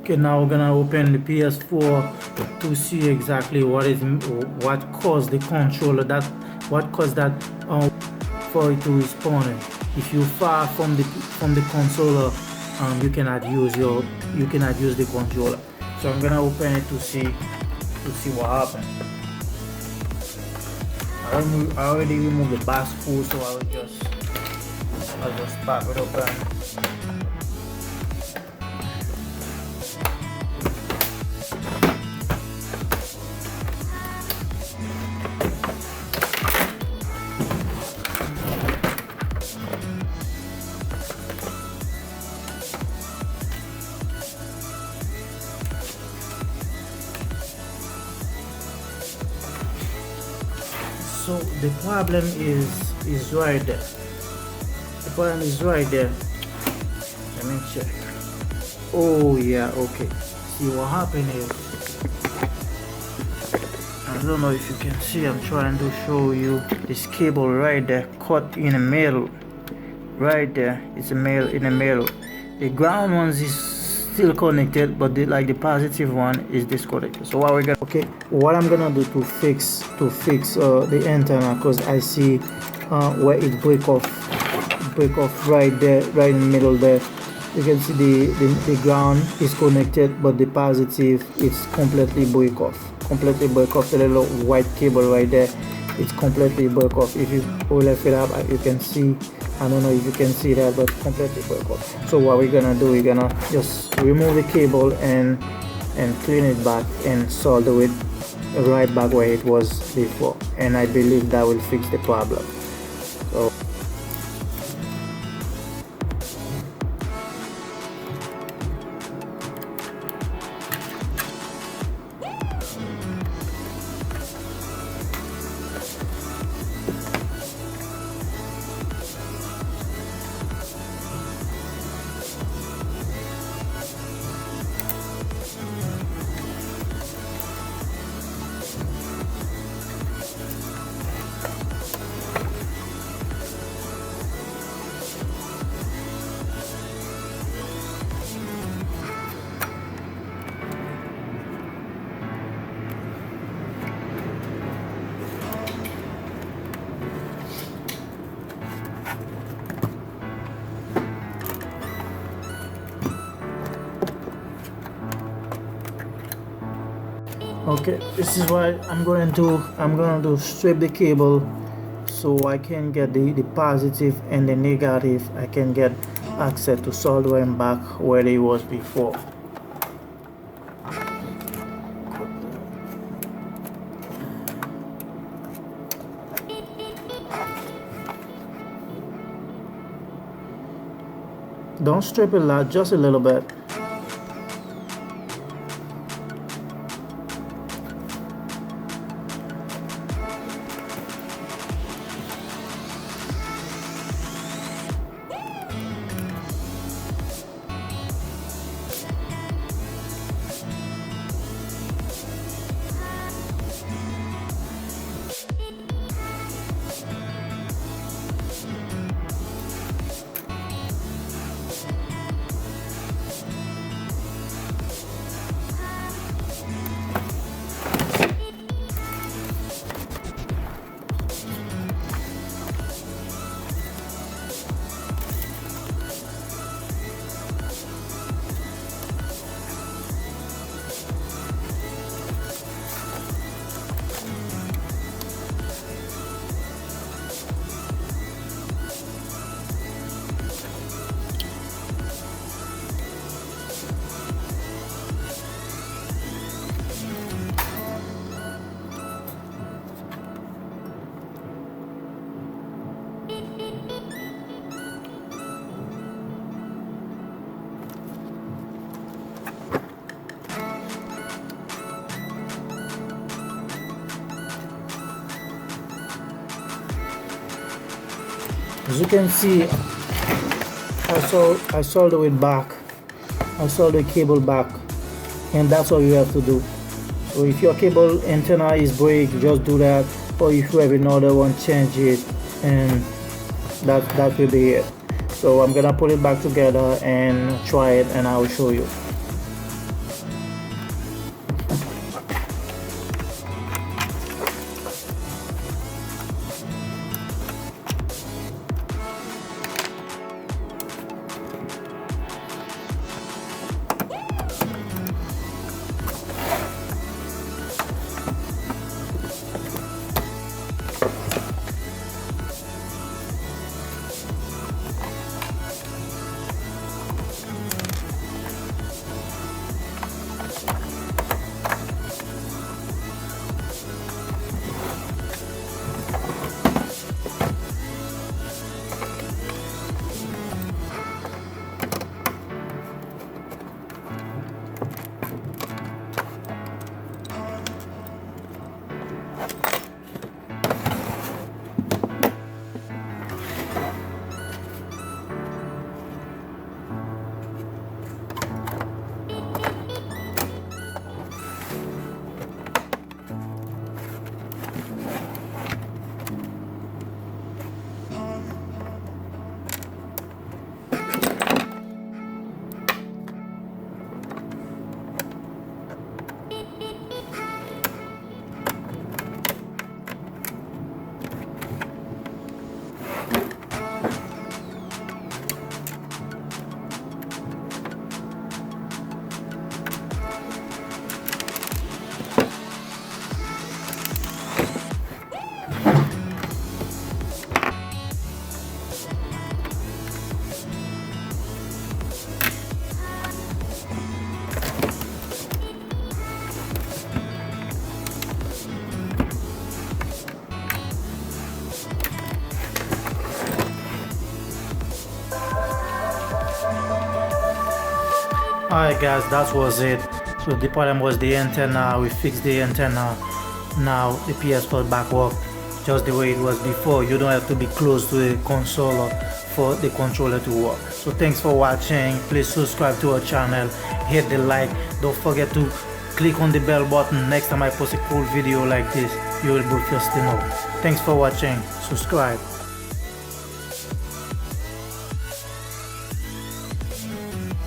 Okay, now we're gonna open the PS4 to see exactly what caused the controller what caused that for it to respawn. If you far from the controller, you cannot use the controller. So I'm gonna open it to see what happened. I already removed the back spool, so I'll just pop it open. So the problem is right there. The problem is right there. Let me check. Oh yeah, okay. See what happened is, I don't know if you can see, I'm trying to show you this cable right there cut in the middle. Right there, it's a middle in the middle. The ground ones is still connected, but the positive one is disconnected. So what I'm gonna do to fix the antenna, because I see where it break off right there, right in the middle there. You can see the ground is connected, but the positive is completely break off. The little white cable right there, it's completely break off. If you lift it up, you can see, I don't know if you can see that, but completely break off. So what we're gonna do, we're gonna just remove the cable and clean it back and solder it right back where it was before, and I believe that will fix the problem. So okay, this is what I'm going to strip the cable so I can get the positive and the negative. I can get access to soldering back where it was before. Don't strip it a lot, just a little bit. As you can see, I solder it back. I solder the cable back, and that's all you have to do. So if your cable antenna is break, just do that, or if you have another one, change it, and that will be it. So I'm gonna put it back together and try it, and I will show you. Alright guys, that was it. So the problem was the antenna. We fixed the antenna. Now the PS4 back work just the way it was before. You don't have to be close to the console for the controller to work. So thanks for watching. Please subscribe to our channel, hit the like, don't forget to click on the bell button. Next time I post a cool video like this, you will be first to know. Thanks for watching. Subscribe.